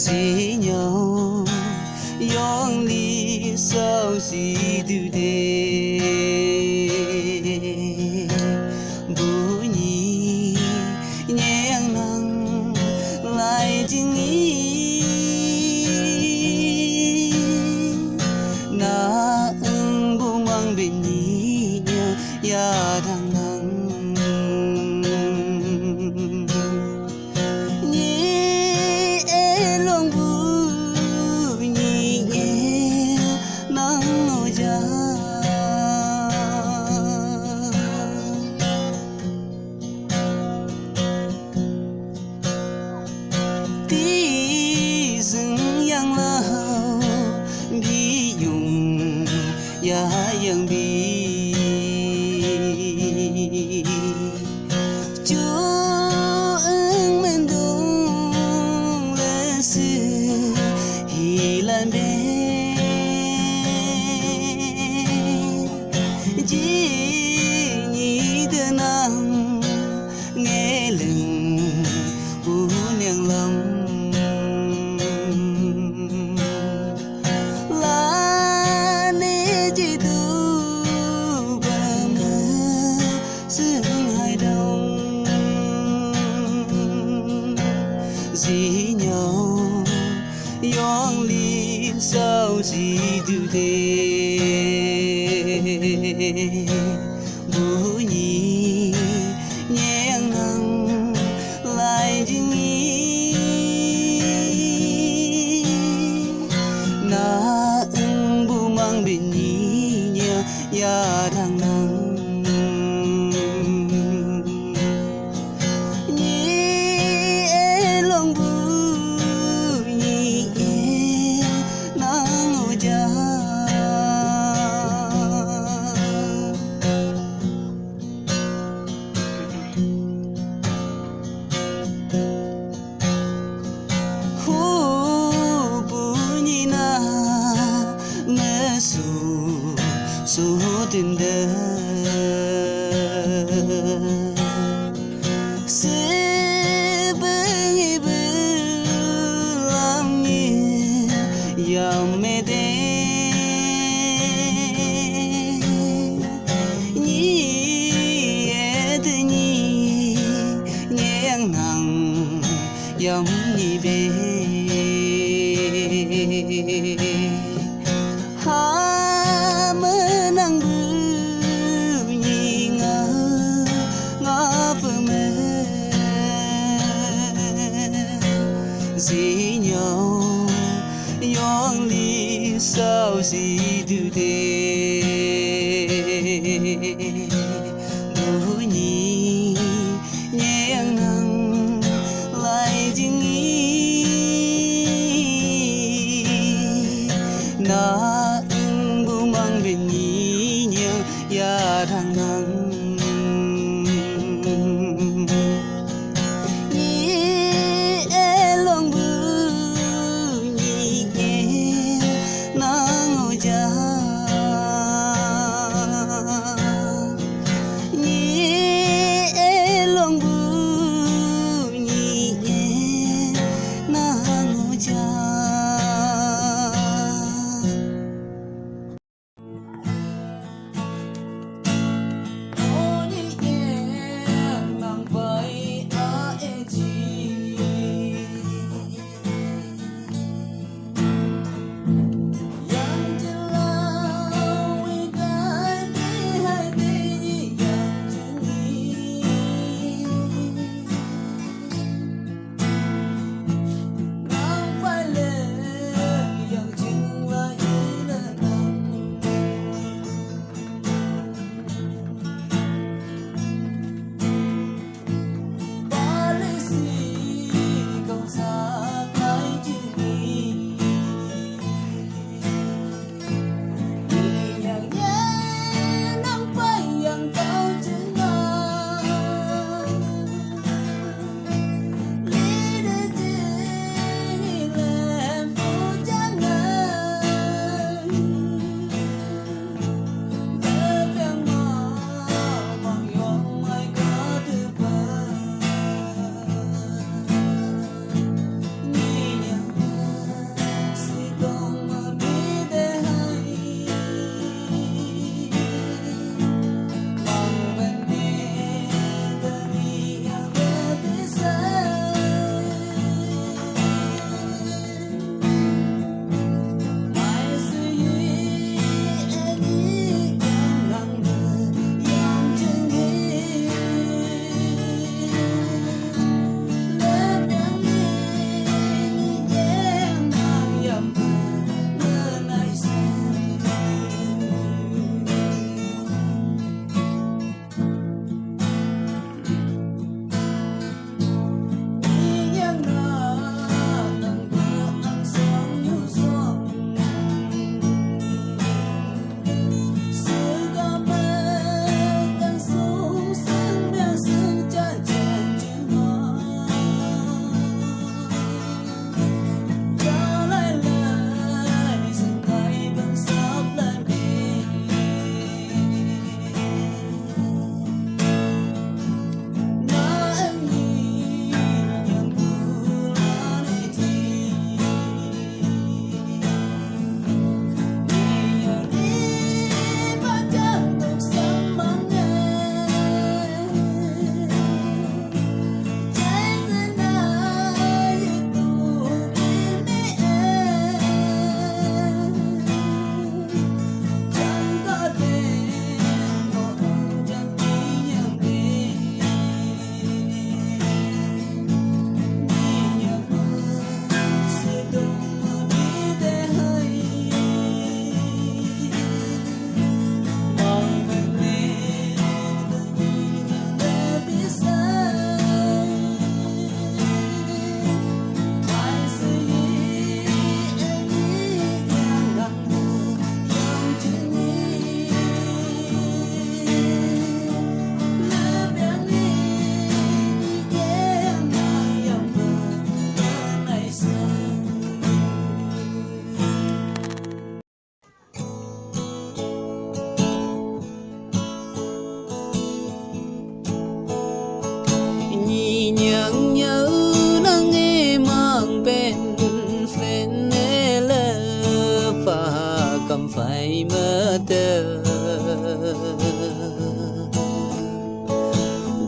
dì nhau yong li sao si du de bu nhi nhang nang lại chinh ý na bu mang bên nhi ya đang nang ya yang bi chu ưng men dung lên sư hi lan be chỉ nhị đơn năng nghe lừng u niang lòng dì nhau yong li sao si du de bu nhi nhang nang lại chinh ý na bu mang bên nhi nha ya đang nang su tình đời sẽ bơi bơi làm như dòng mê đê nhí tự nhí nhang nặng dòng nhí bê menang bunyi ngapa me dì nhau yong li sao si du de bu nhi nhang nang lại chinh ý na mang bên nhí nhang ya đang nang nhí e long bu nhí e nang o ja nhí e long bu nhí e nang o ja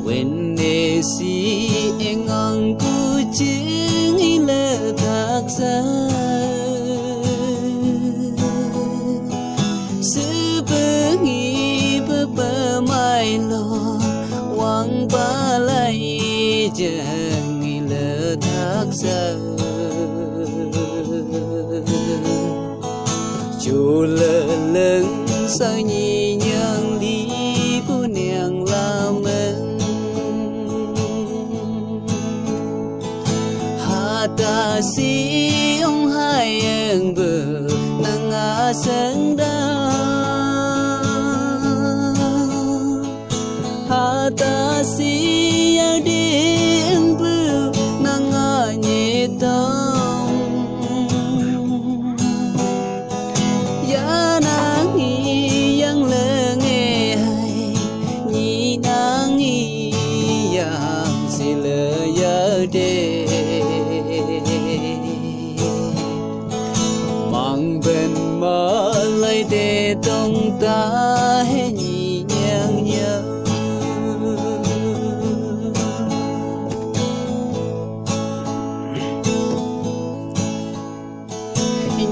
when they see engang ku ching le thak sa sư bơ nghi bơ bơ mai lo wang ba lai jeng le thak sa chu lơ lưng sao nhì nhang đi bu niang la men hata si ông hai em bờ nang a sang da hata si a đi em bờ nang a nhẹ tông ya nang hi yang lơ nghe hay nhị nang hi yang si lơ ya de mang bên mơ lấy để tông ta hay nhị nhang nhớ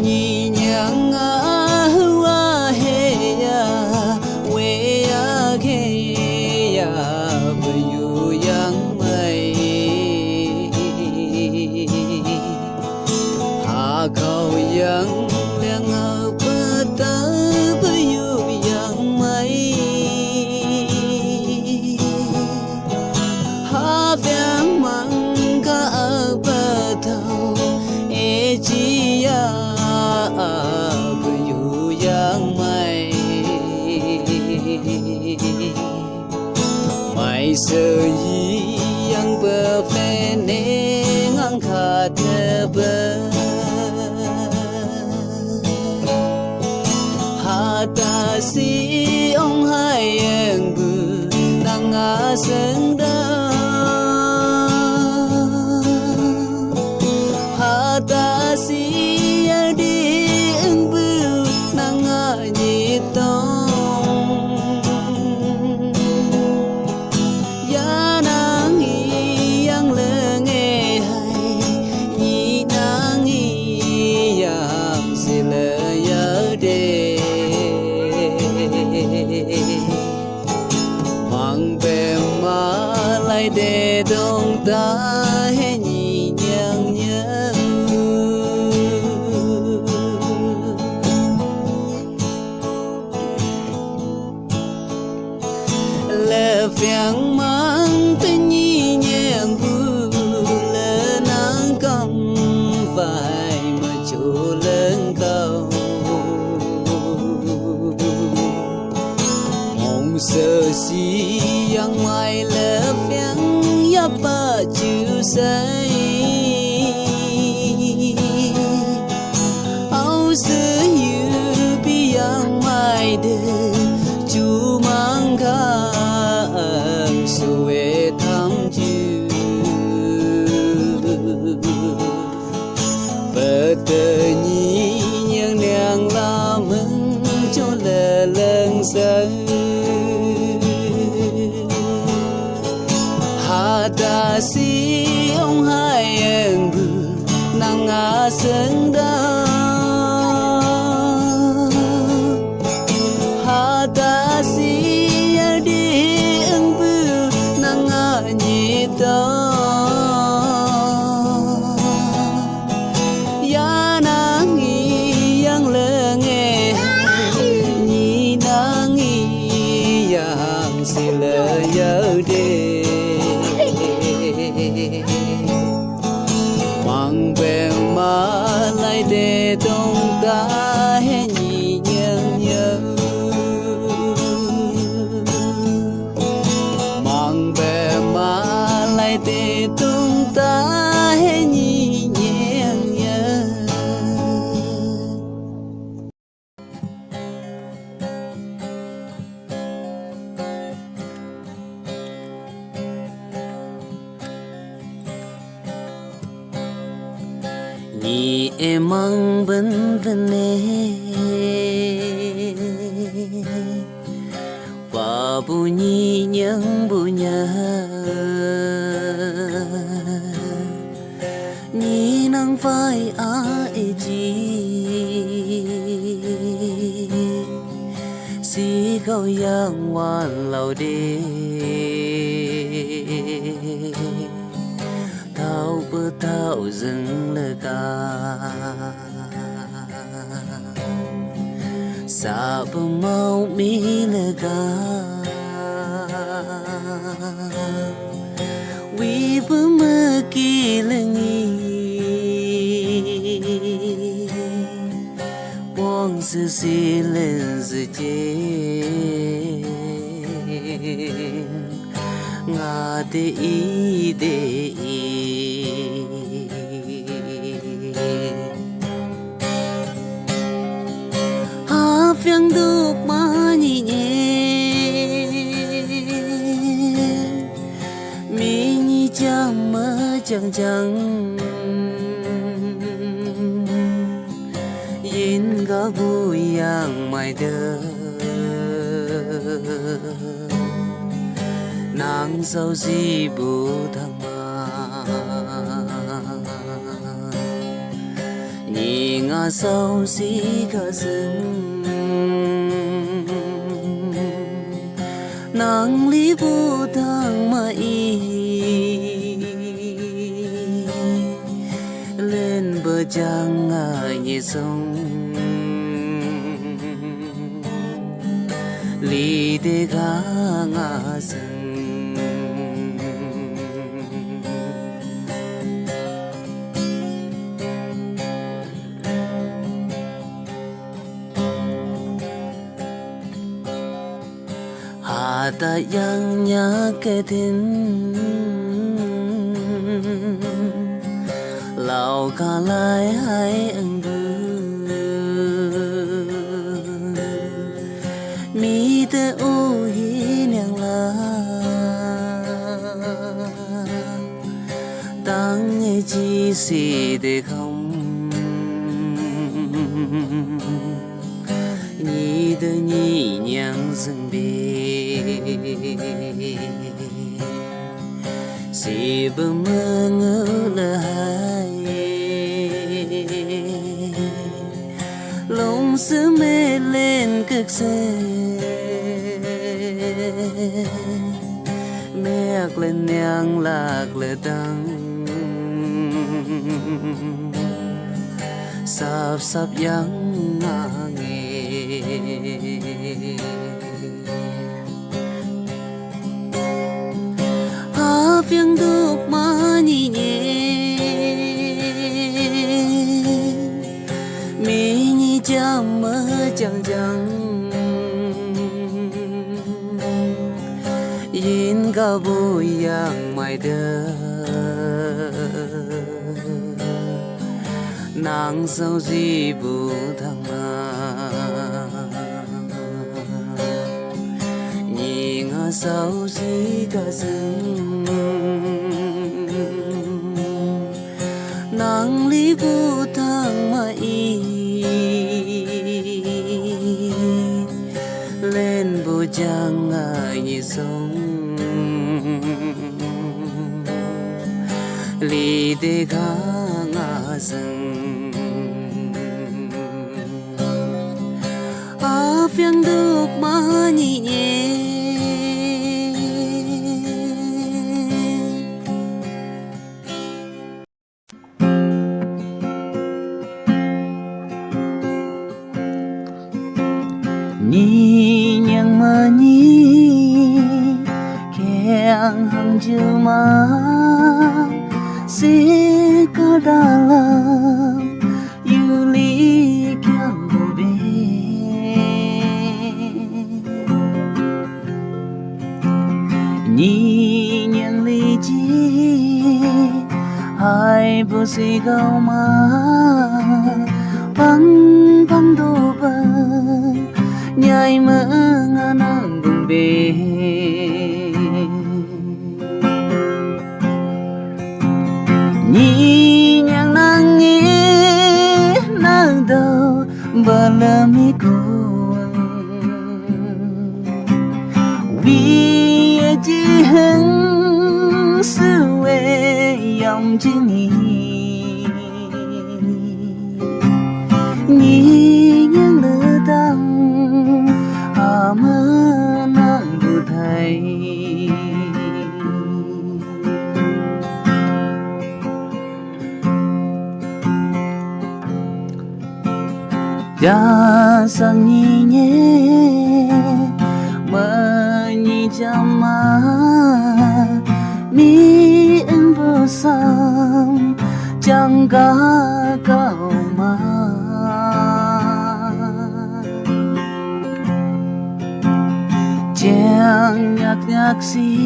nhị nhang a hua he ya we ya ke ya bu yu yang mai ha khâu yang leng a pa ta bu yu yang mai ha vyang mang ka a pa thau e chi ya bu yu yang mai mai sơ yi yang bơ phe ne ngang kha the bơ ha ta si ông hai em bư nang a sen da ha ta si a đi em bư nang a nhị tông ya nang hi yang lơ nghe hay nhị nang hi yang si lơ ya de mang bè ma lại để đông ta hay nhị nhang nhớ lệ phiang mang tên nhị nhang bu lệ nắng cầm vai mà chỗ lớn cao mong sơ si yang mai lệ phiang ya pa chữ say áo sơ yu bi yang mai de chu mang kha suy tham chư bờ tơ nhị nhang nàng la mừng cho lệ leng sân ha ta si ông hai em bư nang a sen da ha ta si a đi em bư nang a nhị tông ya nang hi yang lơ nghe nhị nang hi yang si lơ ya de mang về ma lại để đông ta hay nhị nhang nhớ mang về ma lại để đông ta hay nhị nhang nhớ nhị em mang bên bên và bunyi những bunya ni nang vai ai chi si khâu yang hoàn lâu đi thao bơ thao dừng lơ ca sa bơ mau mi lơ ca vì bơ mơ kỳ lơ nghi buông sự si lên sự chế ngã để ý phiang đục mà nhị nhẹ mi nhị chăm mơ chẳng chẳng yên gã vui yang mai đơ nàng sâu si bù thăng ma nhị ngã sâu si cả rừng nàng lý bù thăng ma y lên bờ trăng nhẹ sông lý để gã ngã rừng hà ta yang nhá kê thính lão ca lại hai anh bư mi te u hi nhang la tăng nghe chi si để không nhị đơ nhị nhang dừng bê si bơ mơ ngỡ lơ hai lòng sứ mê lên cực xe mẹ lên nhang lạc lơ đắng sắp sắp yang nghe phiang đục mà nhị nhẹ mi nhị chăm mơ chẳng chẳng yên gã vui yang mai đơ nàng sâu si bù thăng ma nhị ngã sâu si cả rừng nàng lý bù thăng ma y lên bù trăng nhị sông lý để gã ngã rừng phiang đục mà nhị nhẹ nhị nhang mà nhị keng hang chư ma si ka dalam yuli kyang bobe nhị nhang li chi hai bu si gao ma bang bang do ba nhai mơ ngã nang bùng bê nhị nhang nang nghe nang đâu bờ lơ mi cuồng vì chỉ hứng sự về dòng chữ nhì những lỡ tăng mơ nắng bù thầy ya sang nhi nhé mơ nhi chama mi em vô sam chẳng cả cầu mà chàng nhạc si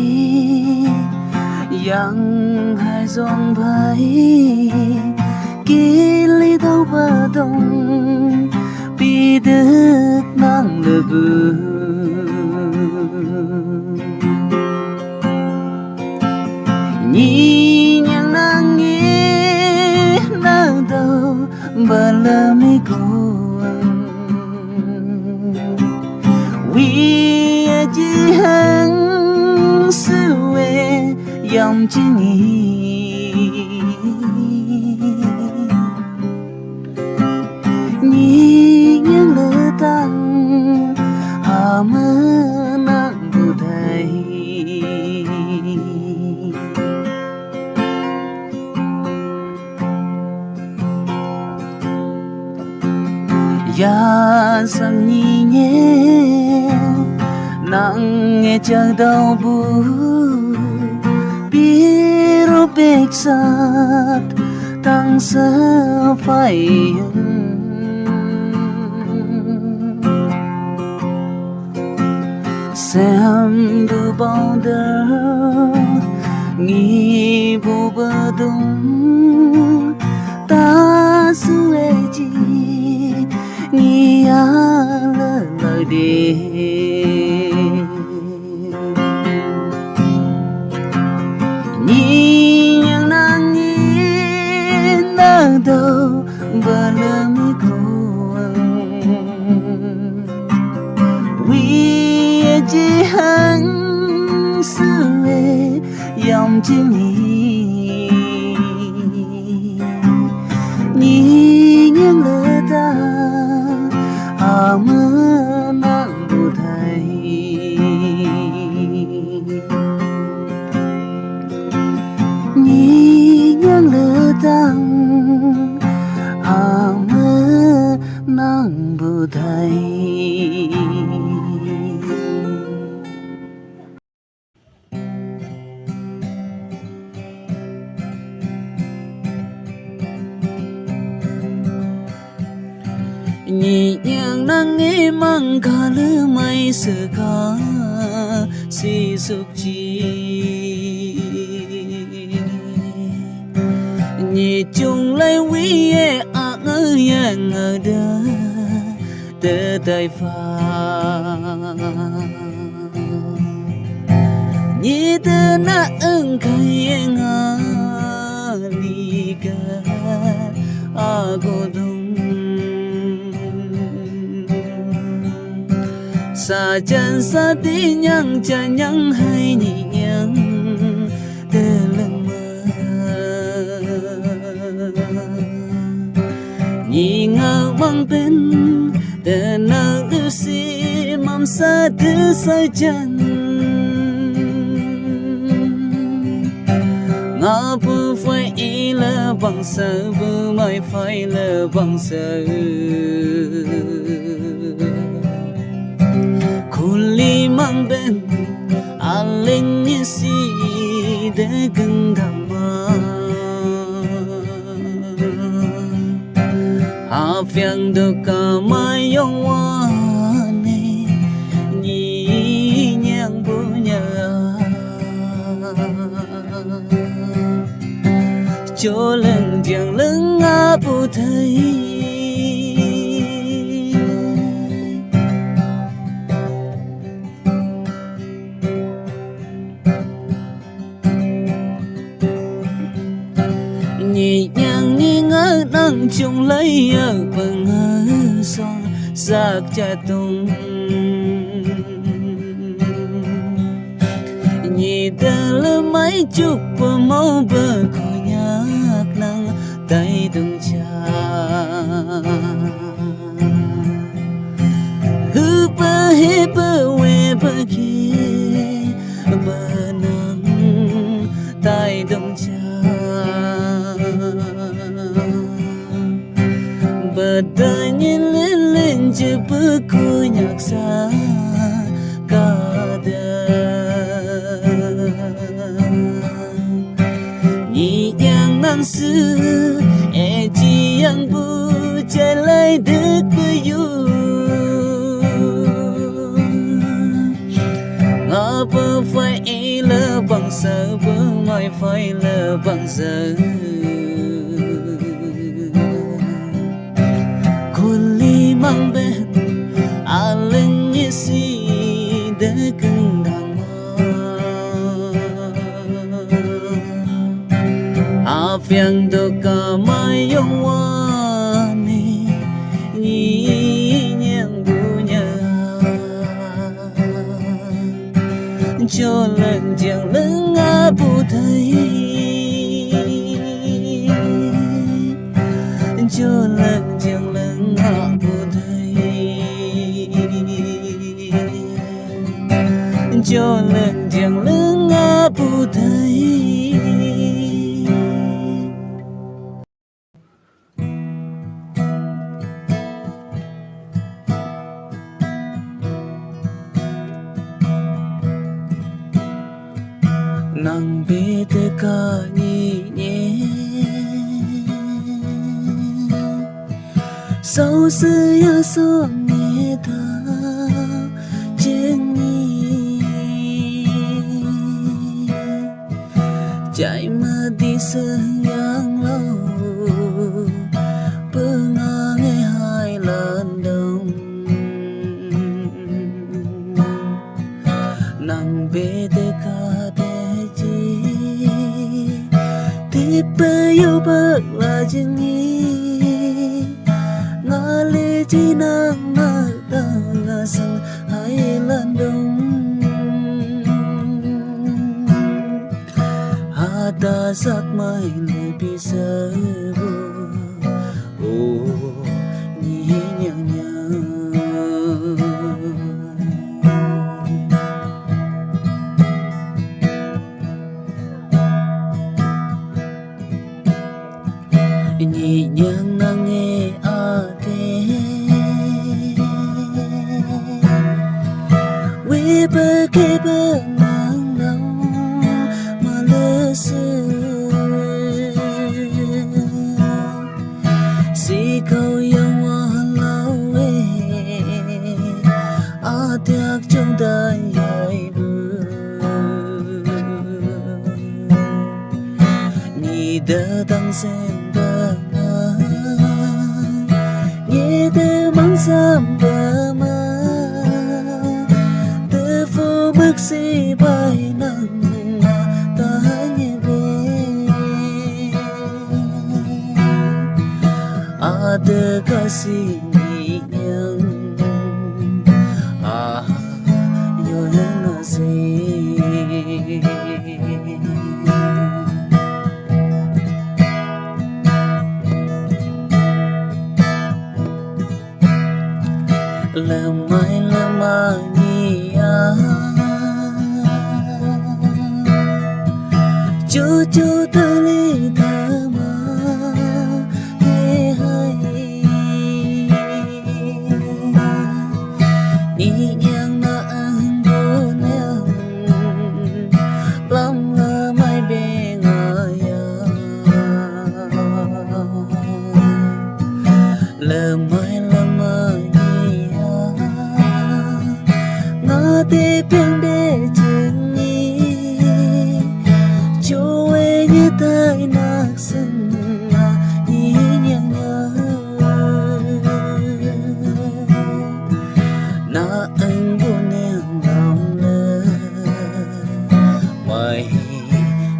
yang hai dòng bay kí lý đâu bờ đông bi đức nang lơ bư nhi nhang nang nghe nang đâu bờ lơ mi cuồng vì chỉ hăng sự về dòng chữ nhì những lỡ tăng mơ nắng bù thầy ya sang nhi nhé nắng nghe chẳng đau bu biru bek sát tăng sơ phải xem đủ bao đơ nghi bù bờ đông ta su e chi nghi a lơ đi nhi nhang nang nhi nang đâu bờ lơ mi cuồng vì chỉ hăng sự về dòng chữ nhì những lỡ ta mơ nắng bù thầy những lỡ tăng mơ nắng bù thầy nhị nhàng nang nghe mang cả lứa mây sự ca si suk chi nhị chung lấy quý e a ngơ yang ngơ đơ tơ tay pha nhị tơ na ưng khai nga li ca a go dung sa chân sa tí nhang cha nhang hay nhị nhang tơ lưng mơ nhị ngơ mang tên tơ nơ ư si mam sa tư sa chân ngã bu phải y lơ bằng sơ bu mai phải lơ bằng sơ kuli mang bên aling như si để gừng đam ma ha phiang được cả mai yong hoa này nhị nhang bu nhờ cho lần chẳng lưng ngã bu thấy nhẹ nhàng nghi ngờ nắng chung lấy ở bờ ngỡ son giặc cha tung Telemai cukup mau berkonyak nang tay dung cha Hupa hepa we bagi benang tay dung cha Badanya lelen je berkonyak sa Nhi yang nang sư e chi yang bu chạy lại được với you ngã bơ phải e lơ bằng sợ bơ mai phải lơ bằng giờ kuli mang bên aleng như si để cưng đằng Afiang do ka mayong wani Nhi nyang bunya Cho lần chẳng lưng bu thấy Cho lần chẳng lưng bu thấy Cho lần chẳng lưng bu thấy Nang bete ka ni nhé Sau sự ya so nghe ta trên ni Chạy mà đi sương yang lâu Pengang nghe hai lần đông Nang bete ka Tipe yêu bạc là chân nhi Ngã lê chi nàng mơ ta là sân hai lần đông Hà ta sắc mai lời bị sơ vô Nhi nhang nhang Nhị nhàng nang nghe ate We bơ kê bơ nang nang mà lơ sư Si câu yang hoa lao we Ate trong tay dài bơ Nhị đơ tăng sen Samba ma te fo bức si bay nang ta nhẹ về ada kasih yang yo nasi Lemai nia Cucu tali tama hai Nhi nhang na ang bunyang Lam lemai bengaya Lemai Ngati piang de chừng nhi Chú ê như tay nạc sân Nhi nhang nhớ Na anh buồn em lòng lơ Mày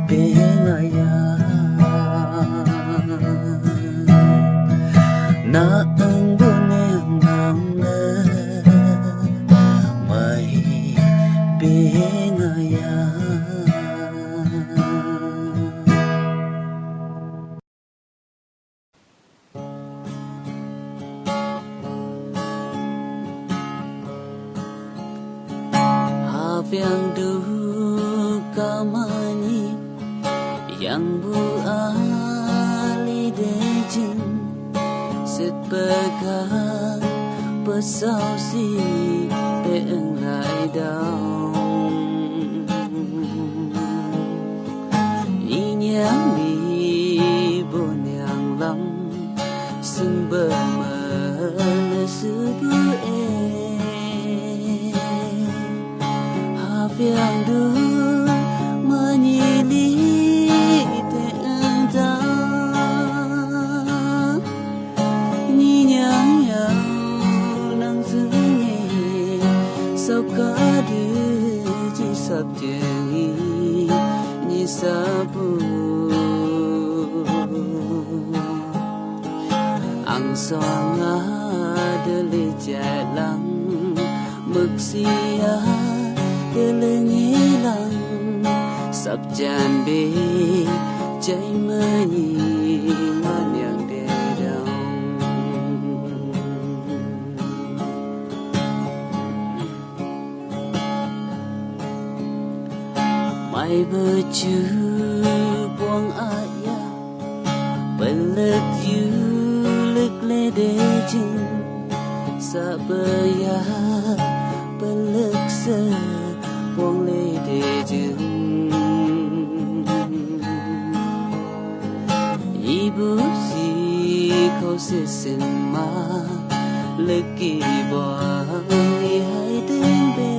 bê ngại ya Na anh buồn em lòng lơ Mày bê ngại ya yang duka mani yang buali dejen set pegang pesau si peeng lai daung ni nhang ni bon yang lam sung bơ mơ le sư bu e ha phiang du mơ nhi li te ưng ta ni nhang yang nang sung nghe sao cả đưa chỉ sắp chèng ni sa bu ang soang de le jalang mực sia de le ngilang sắp chan be cháy mơ nhi man yang de dong mai bơ chu buông aya pelek you lực lê đê chừng sa bơ ya pelek sơ buông lê đê chừng ibu si khâu se sen ma lực kỳ buông ni hai tiếng bê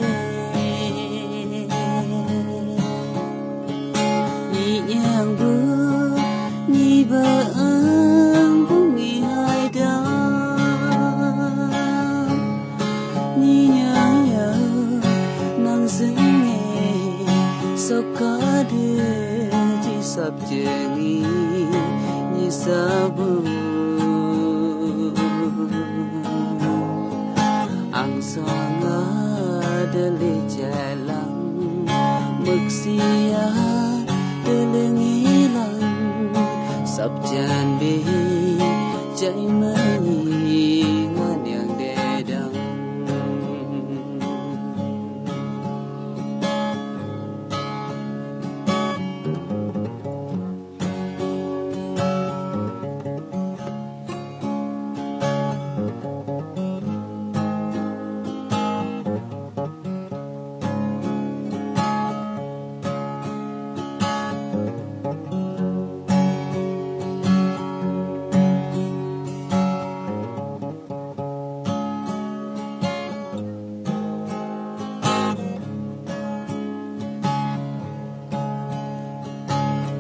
nhị nhàng bu nhị bơ sao cả đưa chỉ sắp chèng như sa bu ang soang de le jalang mực sia de le ngilang sắp chan be cháy mơ nhi ngan yang de dang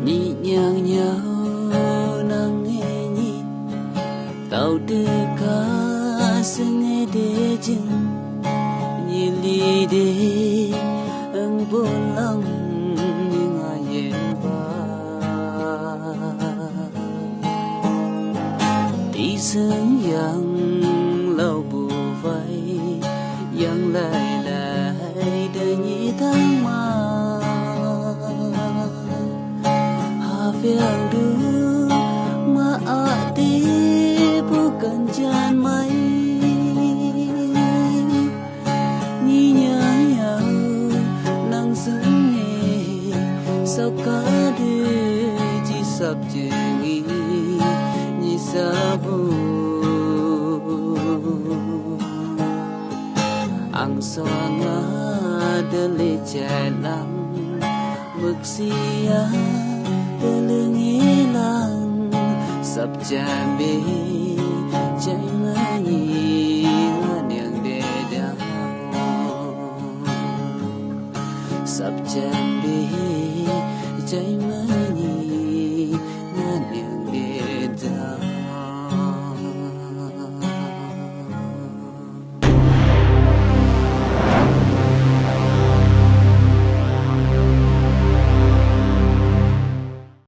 nhị nhàng nhau nang nghe nhị tàu đưa cá sương nghe đê chừng nhị ly đê ưng bồn lòng như ngài yên va đi sương yang lâu bù vây yang lại lại đời nhị tháng mà yang du ma ati bukan jan mai ni nhang nhau nang sung nghe sao cả đưa chỉ sắp chèng như sa bu ang soang de le jalang mực sia de ngilang sắp chan be cháy mơ nhi ngan yang de dang sắp chan be cháy mơ